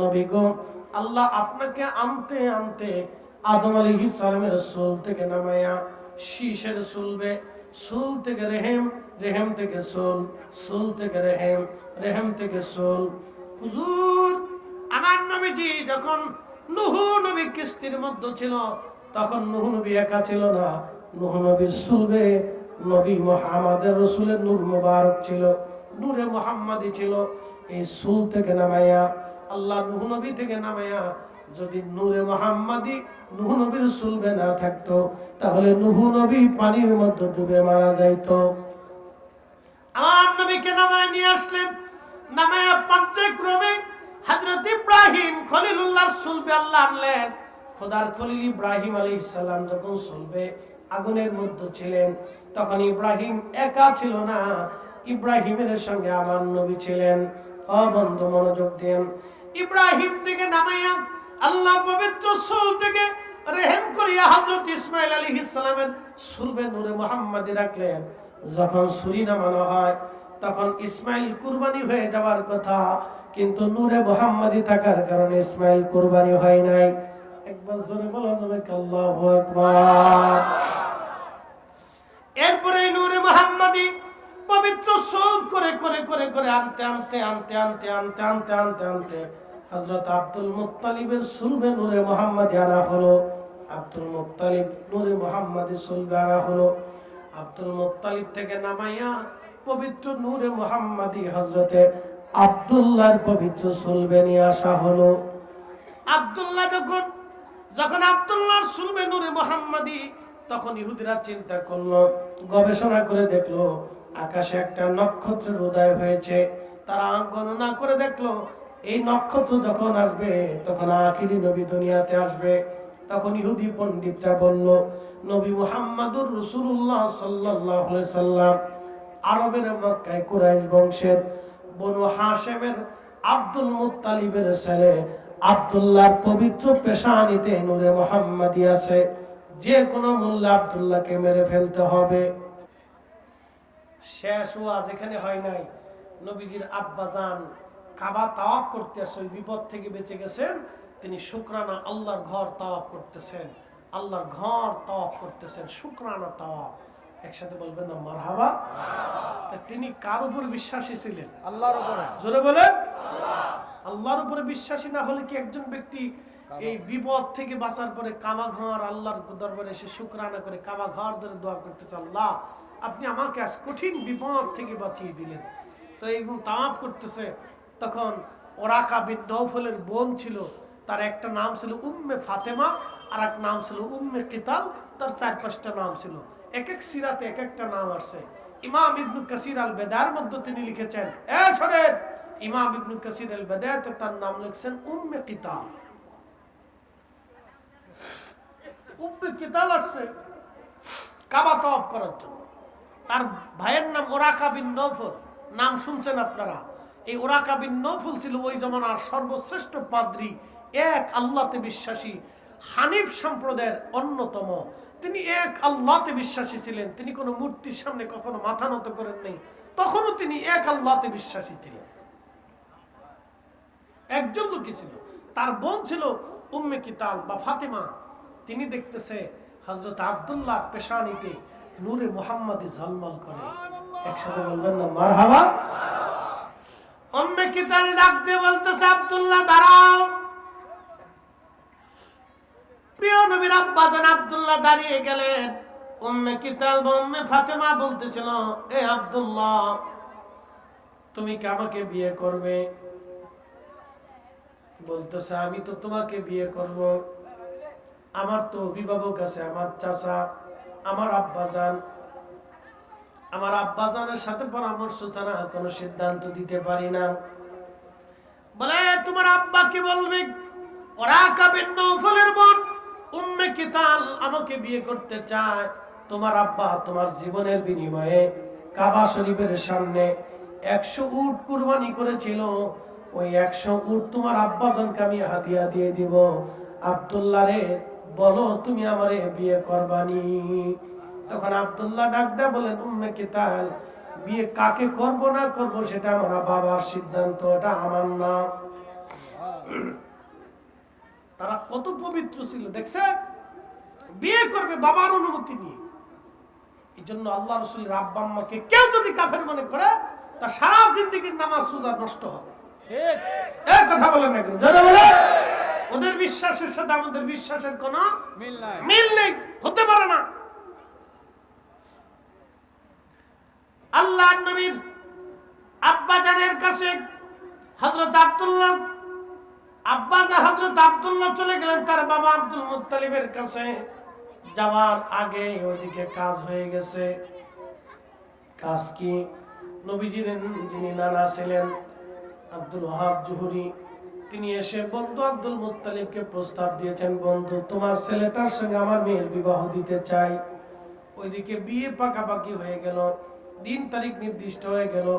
নবী গো, আল্লাহ আপনাকে আনতে আনতে আদম আলাইহিস সালামের চুল থেকে নামায়া শীষের চুলবে, চুল থেকে রেহেম, রেহেম থেকে চুল, চুল থেকে রেহেম, রেহেম থেকে চুল। হুজুর, আমার নবীজি যখন নূহ নবী কিস্তির মধ্যে ছিল, তখন নূহ নবী একা ছিল না, নূহ নবীর চুলবে নবী মুহাম্মদের রাসূলের নূর মুবারক ছিল, নূরে মুহাম্মাদি ছিল। এই চুল থেকে নামাইয়া আল্লাহ নূহ নবী থেকে নামাইয়া, যদি নূরে মুহাম্মাদি নূহ নবীর চুলবে না থাকতো, তাহলে নূহ নবী পানির মধ্যে ডুবে মারা যাইতো। আমার নবীকে নামায় নিয়ে আসলেন, নামায়া পর্যায়ক্রমে হযরত ইব্রাহিম খলিলুল্লাহর চুলবে আল্লাহ আনলেন। খোদার খলিল ইব্রাহিম আলাইহিস সালাম যখন চুলবে আগুনের মধ্যে ছিলেন, তখন ইব্রাহিম একা ছিল না, ইব্রাহিমের সঙ্গে আমার নবী ছিলেন। ও বন্ধু, মনোযোগ দেন। ইব্রাহিম থেকে নামাইয়া আল্লাহ পবিত্র চুল থেকে রেহেম করিয়া হযরত ইসমাঈল আলাইহিস সালামের চুলবে নূরে মুহাম্মাদি রাখলেন। যখন ছুরি নামানো হয়, তখন ইসমাঈল কুরবানি হয়ে যাওয়ার কথা, কিন্তু নূরে মুহাম্মাদি থাকার কারণে ইসমাঈল কুরবানি হয় নাই। একবার জোরে বলা যাবে আল্লাহু আকবার। এরপরে নূরে মুহাম্মাদি পবিত্র চুল করে করে করে করে আনতে আনতে আনতে আনতে আনতে আনতে আনতে আনতে হযরত আব্দুল মুত্তালিবের চুলবে নূরে মুহাম্মাদি আনা হলো। আব্দুল মুত্তালিব নূরে মুহাম্মাদি চুলবে আনা হলো। আব্দুল মুত্তালিব থেকে নামাইয়া পবিত্র নূরে মুহাম্মাদি হযরতে আব্দুল্লাহর পবিত্র চুলবে নিয়ে আসা হলো। আব্দুল্লাহ যখন আব্দুল্লাহর চুলবে নূরে মুহাম্মাদি, তখন ইহুদিরা চিন্তা করলো, গবেষণা করে দেখলো আকাশে একটা নক্ষত্রের উদয় হয়েছে। তারা গণনা করে দেখলো এই নক্ষত্র যখন আসবে তখন আখিরি নবী দুনিয়াতে আসবে। তখন ইহুদি পণ্ডিতরা বলল, নবী মুহাম্মদুর রাসূলুল্লাহ সাল্লাল্লাহু আলাইহি সাল্লাম আরবের মক্কায় কুরাইশ বংশের বনু হাশেমের আব্দুল মুত্তালিবের ছেলে আব্দুল্লাহর পবিত্র পেশানিতে নূরে মুহাম্মাদি আছে, যে কোনো মূল্যে আব্দুল্লাহকে মেরে ফেলতে হবে। শেষ ওয়াজ এখানে হয় নাই। নবীজির আব্বাজান কাবা তাওয়াফ করতে আসে, ওই বিপদ থেকে বেঁচে গেছেন। তিনি শুকরানা আল্লাহর ঘর তাওয়াফ করতেছেন, আল্লাহর ঘর তাওয়াফ করতেছেন, শুকরানা তাওয়াফ। একসাথে বলবেন না মারহাবা। তিনি কার উপর বিশ্বাসী ছিলেন? আল্লাহর উপরে। জোরে বলেন আল্লাহর উপরে বিশ্বাসী না হলে কি একজন ব্যক্তি এই বিপদ থেকে বাঁচার পরে কাবা ঘর আল্লাহর দরবারে এসে শুকরানা করে কাবা ঘর ধরে দোয়া করতেছে, আল্লাহ আপনি আমাকে আজ কঠিন বিপদ থেকে বাঁচিয়ে দিলেন। তো এইরকম তাওয়াফ করতেছে। তখন ওরাকা বিন নওফলের বোন ছিল, তার একটা নাম ছিল উম্মে ফাতেমা, আর এক নাম ছিল উম্মে কিতাল, তার 4-5টা নাম ছিল। এক এক সিরাতে এক একটা নাম আসছে। ইমাম ইবনে কাসির আল বেদার মধ্যে তিনি লিখেছেন, শোনেন, ইমাম ইবনে কাসির আল বেদাতে তার নাম লিখছেন উম্মে কিতাল। উম্মে কিতাল আসছে কাবা তাওয়াফ করার জন্য। তার ভাইয়ের নাম ওরাকা বিন নওফল, নাম শুনছেন আপনারা। এই ওরাকা বিন নওফল ছিল ওই জমানার সর্বশ্রেষ্ঠ পাদ্রী, এক আল্লাহতে বিশ্বাসী হানিফ সম্প্রদায়ের অন্যতম। তিনি এক আল্লাহতে বিশ্বাসী ছিলেন, তিনি কোনো মূর্তির সামনে কখনো মাথা নত করেন নাই। তখনও তিনি এক আল্লাহতে বিশ্বাসী ছিলেন। একজন লোকই ছিল, তার বোন ছিল উম্মে কিতাল বা ফাতেমা। তিনি দেখতেছে হযরত আব্দুল্লাহ পেশানিতে নূরে মুহাম্মাদি ঝলমল করে। একসাথে বলবেন না মারহাবা। উম্মে কিতাল ডাক দিয়ে বলতেছে, আব্দুল্লাহ দাঁড়াও। প্রিয় নবীর আব্বাজান আব্দুল্লাহ দাঁড়িয়ে গেলেন। উম্মে কিতাল বা উম্মে ফাতেমা বলতেছিল, এ আব্দুল্লাহ তুমি কি আমাকে বিয়ে করবে? বলতেছে, আমি তো তোমাকে বিয়ে করব। আমার তো অভিভাবক আছে, আমার চাচা, আমার আব্বাজান। আমার আব্বাজানের সাথে পরামর্শ ছাড়া কোনো সিদ্ধান্ত দিতে পারি না। বলে, তোমার আব্বা কি বলবে? ওরাকা বিন নওফলের বোন উম্মে কিতাল আমাকে বিয়ে করতে চায়। তোমার আব্বা তোমার জীবনের বিনিময়ে কাবা শরীফের সামনে 100 উট কুরবানি করেছিল। ওই 100 উট তোমার আব্বাজানকে আমি হাদিয়া দিয়ে দিব। আব্দুল্লাহ রে, বলো তুমি আমারে বিয়ে করবানি? তখন আব্দুল্লাহ ডাক দেয়া বলেন, উম্মে কিতাল, বিয়ে কাকে করব না করব সেটা আমার বাবার সিদ্ধান্ত, এটা আমার না। তারা কত পবিত্র ছিল দেখছেন, বিয়ে করবে বাবার অনুমতি নিয়ে। এই জন্য আল্লাহ রাসূলের আব্বা আম্মাকে কেউ যদি কাফের মনে করে, তা সারা জিন্দেগীর নামাজ রোজা নষ্ট হবে। ঠিক কথা বলেন না কেন? যারা বলে ওদের বিশ্বাসের সাথে আমাদের বিশ্বাসের কোনো মিল নেই, হতে পারে না। আল্লাহর নবীর আব্বা জানের কাছে হযরত আব্দুল্লাহ, আব্বা যা হযরত আব্দুল্লাহ চলে গেলেন তার বাবা আব্দুল মুত্তালিবের কাছে। যাওয়ার আগে ওদিকে কাজ হয়ে গেছে। কাজ কি? নবীজির যিনি নানা ছিলেন আব্দুল ওয়াহাব জুহরি, তিনি এসে বন্ধু আব্দুল মুত্তালিবকে প্রস্তাব দিয়েছেন, বন্ধু তোমার ছেলেটার সঙ্গে আমার মেয়ের বিবাহ দিতে চাই। ওইদিকে বিয়ে পাকাপাকি হয়ে গেল, দিন তারিখ নির্দিষ্ট হয়ে গেল।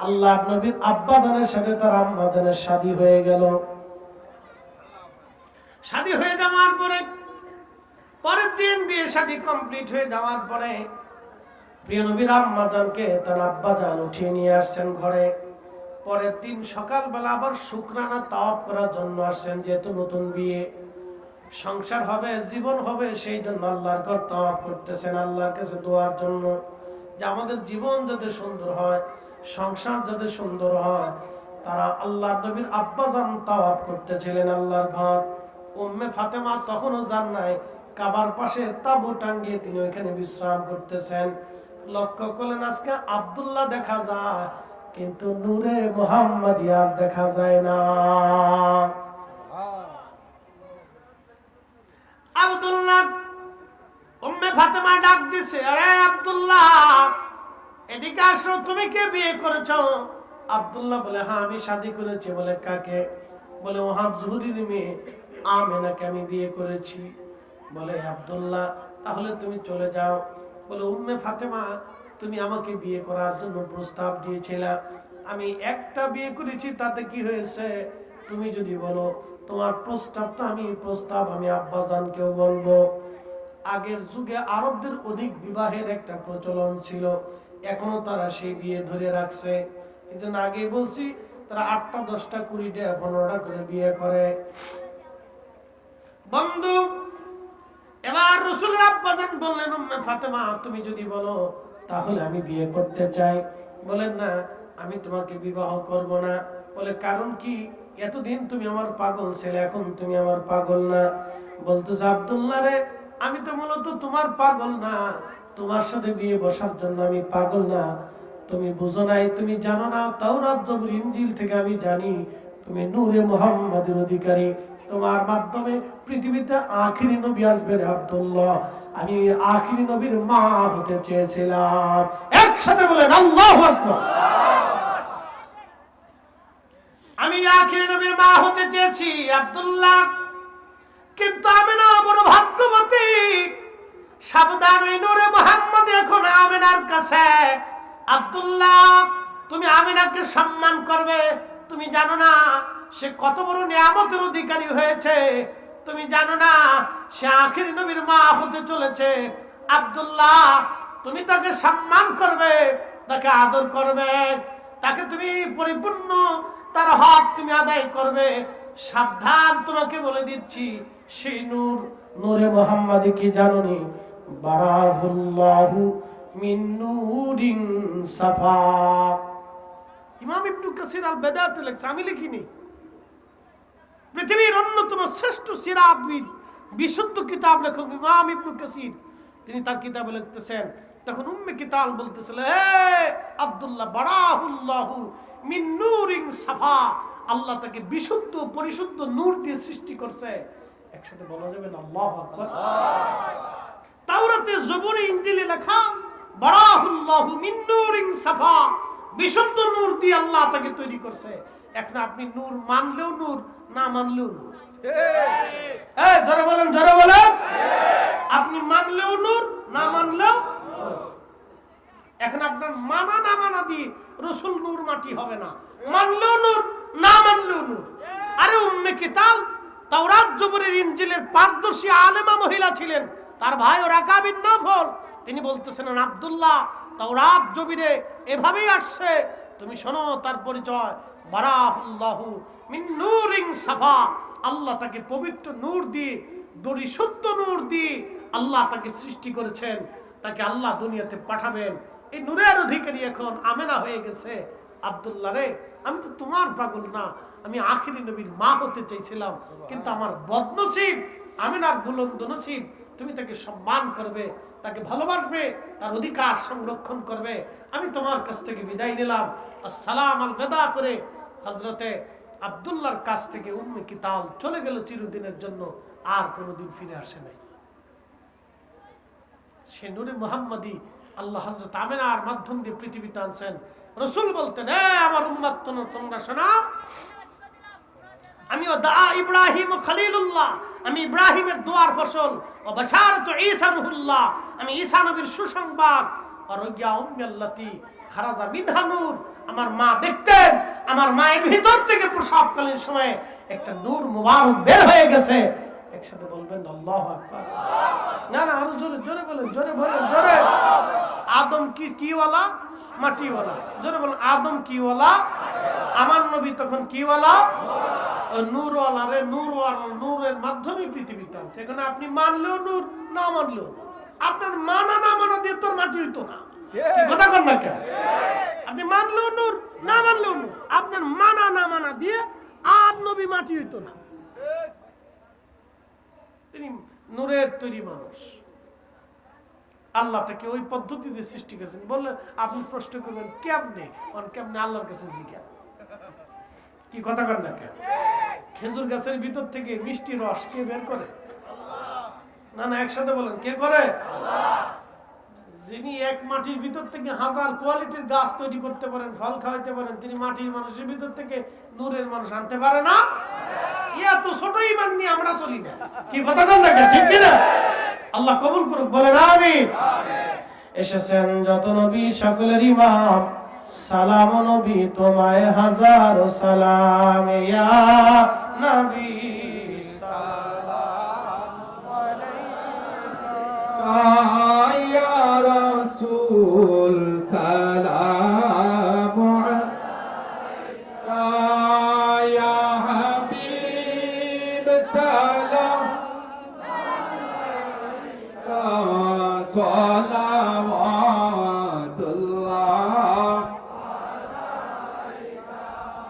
আল্লাহর নবীর আব্বা জানের সাথে তার আম্মা জানের শাদী হয়ে গেল। শাদী হয়ে যাওয়ার পরে পরের দিন বিয়ে শাদী কমপ্লিট হয়ে যাওয়ার পরে প্রিয় নবীর আম্মা জানকে তার আব্বা জান উঠিয়ে নিয়ে আসছেন ঘরে। পরের দিন সকালবেলা আবার শুকরানা তাওয়াফ করার জন্য আসছেন, যেহেতু নতুন বিয়ে, সংসার হবে, জীবন হবে, সেই জন্য আল্লাহর ঘর তাওয়াফ করতেছেন, আল্লাহর কাছে দোয়ার জন্য যে আমাদের জীবন যাতে সুন্দর হয়, সংসার যাতে সুন্দর হয়। তারা আল্লাহর নবীর আব্বা জান তাওয়াফ করতেছিলেন আল্লাহর ঘর। উম্মে ফাতেমা তখনও যান নাই, কাবার পাশে তাবু টাঙ্গিয়ে তিনি ওইখানে বিশ্রাম করতেছেন। লক্ষ্য করলেন আজকে আব্দুল্লাহ দেখা যায়, কিন্তু নূরে মুহাম্মাদিয়া দেখা যায় না। আব্দুল্লাহ, উম্মে ফাতেমা ডাক দিছে, আরে আব্দুল্লাহ এদিকে আসো, তুমি কে বিয়ে করেছো? আব্দুল্লাহ বলে, হ্যাঁ আমি শাদী করেছি। বলে কাকে? বলে ওয়াহাব জুহরির মেয়ে আমেনাকে আমি বিয়ে করেছি। বলে আব্দুল্লাহ তাহলে তুমি চলে যাও। বলে উম্মে ফাতেমা তুমি আমাকে বিয়ে করার জন্য প্রস্তাব দিয়েছিলা, আমি একটা বিয়ে করেছি, তাতে কি হয়েছে? তুমি যদি বলো তোমার প্রস্তাবটা আমি আব্বাজানকেও বলবো। আগের যুগে আরবদের অধিক বিবাহের একটা প্রচলন ছিল, এখনো তারা সেই বিয়ে ধরে রাখছে। এই জন্য আগে বলছি তারা 8টা 10টা 20টা 15টা করে বিয়ে করে। বন্ধু, এবার রাসূলের আব্বাজান বললেন, উম্মে ফাতেমা তুমি যদি বলো তাহলে আমি বিয়ে করতে চাই। বলেন না আমি তোমাকে বিবাহ করব না। বলে কারণ কি? এতদিন তুমি আমার পাগল ছেলে, এখন তুমি আমার পাগল না। বলতেছে আব্দুল্লাহ রে, আমি তো মূলত তোমার পাগল না, তোমার সাথে বিয়ে বসার জন্য আমি পাগল না। তুমি বুঝো নাই, তুমি জানো না, তাওরাত জবুর ইনজিল থেকে আমি জানি তুমি নূরে মুহাম্মাদের অধিকারী, তোমার মাধ্যমে পৃথিবীতে আখিরি নবী আসবে রে আব্দুল্লাহ। আমি আখিরি নবীর মা হতে চেয়েছিলাম। একসাথে বলেন আল্লাহু আকবার। আমি আখিরি নবীর মা হতে চেয়েছি আব্দুল্লাহ, কিন্তু আমি না বড় ভাগ্যবতী। সাবধান, ওই নূরে মুহাম্মদ এখন আমিনার কাছে। আব্দুল্লাহ তুমি আমিনাকে সম্মান করবে, তুমি জানো না সে কত বড় নিয়ামতের অধিকারী হয়েছে, তুমি জানো না সে আখিরি নবীর মা হতে চলেছে। আব্দুল্লাহ তুমি তাকে সম্মান করবে, তাকে আদর করবে, তাকে তুমি পরিপূর্ণ তার হক তুমি আদায় করবে। সাবধান, তোমাকে বলে দিচ্ছি সেই নূরে মুহাম্মাদি কি জানোনি? বারাহুল্লাহু মিন নূরিন সাফা। ইমাম ইবনে কাসির আল বাদাতে লেখছে, আমি লিখিনি। পৃথিবীর অন্যতম শ্রেষ্ঠ সিরাতবিদ, বিশুদ্ধ কিতাব লেখক ইমাম ইবনে কাসির, তিনি তার কিতাবে লিখতেছেন, তখন উম্মে কিতাল বলতেছিল, হে আব্দুল্লাহ বারাহুল্লাহু মিন নূরিন সাফা, আল্লাহ তাকে বিশুদ্ধ পরিশুদ্ধ নূর দিয়ে সৃষ্টি করছে। একসাথে বলা যাবে না আল্লাহু আকবার। তাওরাতে জবুরে ইনজিলে লেখা বারাহুল্লাহু মিন নূরিন সাফা, বিশুদ্ধ নূর দিয়ে আল্লাহ তাকে তৈরি করছে। এখন আপনি নূর মানলেও নূর, না মানলেও নূর। এই জোরে বলেন, জোরে বলেন। আপনি মানলেও নূর, না মানলেও। এখন আপনার মানা না মানা দিয়ে রাসূল নূর মাটি হবে না, মানলেও নূর, না মানলেও নূর। আরে উম্মে কিতাল তাওরাত জবুরের ইনজিলের পারদর্শী আলেমা মহিলা ছিলেন, তার ভাই ওরাকা বিন নফল, তিনি বলতেছেন আব্দুল্লাহ তাওরাত জবুরে এভাবেই আসছে, তুমি শোনো তার পরিচয়। বারাহুল্লাহু মিন নূরিন সাফা, আল্লাহ তাকে পবিত্র নূর দিয়ে, পরিশুদ্ধ নূর দিয়ে আল্লাহ তাকে সৃষ্টি করেছেন। তাকে আল্লাহ দুনিয়াতে পাঠাবেন। এই নূরের অধিকারী এখন আমেনা হয়ে গেছে। আব্দুল্লাহ রে, আমি তো তোমার পাগল না, আমি আখিরি নবীর মা হতে চাইছিলাম, কিন্তু আমার বদনসিব, আমিনার বুলন্দ নসিব। তুমি তাকে সম্মান করবে, তাকে ভালোবাসবে, তার অধিকার সংরক্ষণ করবে। আমি তোমার কাছ থেকে বিদায় নিলাম। আসসালাম আল বেদা করে হযরতে আব্দুল্লাহর কাছ থেকে উম্মে কিতাল চলে গেল চিরদিনের জন্য, আর কোনোদিন ফিরে আসে নাই। সে নূরে মুহাম্মাদি আল্লাহ হযরত আমিনার মাধ্যম দিয়ে পৃথিবীতে আনছেন। রাসূল বলতেন, আমার উম্মত তোমরা শোনো, আমিও দা ইব্রাহিম খলিলুল্লাহ, আমি ইব্রাহিমের দোয়ার ফসল, ও বাশারাতু ঈসা রুহুল্লাহ, আমি ঈসা নবীর সুসংবাদ। আর রুইয়া উম্মি আল্লাতি খারাজা মিনহা নূর, আমার মা দেখতেন, আমার মায়ের ভিতর থেকে প্রসবকালীন সময়ে একটা নূর মুবারক বের হয়ে গেছে। একসাথে বলবেন আল্লাহু আকবার। না না, আরো জোরে জোরে বলেন, জোরে বলেন, জোরে। আদম কি ওয়ালা? মাটিওয়ালা। জোরে বলেন, আদম কি ওয়ালা? আমার নবী তখন কি ওয়ালা? নূরওয়ালা রে, নূরওয়ালা, নূরের মাধ্যমে পৃথিবীতে আনছে। এখানে আপনি মানলেও নূর, না মানলেও, আপনার মানা না মানা দিয়ে তোর মাটি হইতো না। কথা কর না কেন? আপনি মানলেও নূর, না মানলেও নূর, আপনার মানা না মানা দিয়ে আর নবী মাটি হইতো না। তিনি নূরের তৈরি মানুষ। আল্লাহ তাকে ওই পদ্ধতিতে সৃষ্টি করেছেন। বললে আপনি প্রশ্ন করবেন কেমনে? কেমনে আল্লাহর কাছে জিজ্ঞাসা, কি কথা কর না কেন? খেজুর গাছের ভিতর থেকে মিষ্টি রস কে বের করে? না না, একসাথে বলেন, কে করে? যিনি এক মাটির ভিতর থেকে হাজার কোয়ালিটির গাছ তৈরি করতে পারেন, ফল খাওয়াইতে পারেন, তিনি মাটির মানুষের ভিতর থেকে নূরের মানুষ আনতে পারে না? ইয়া তো ছোট ঈমান নিয়ে আমরা চলি না। কি কথা কর না কেন? ঠিক কিনা? আল্লাহ কবুল করুক, বলেন আমিন। এসেছেন যত নবী সকলের ইমাম, সালাম নবী তোমায় হাজার সালাম, ইয়া নবী সালাম আলাইকা, ইয়া রাসূল সালাম আলাইকা, ইয়া হাবিব সালাম আলাইকা,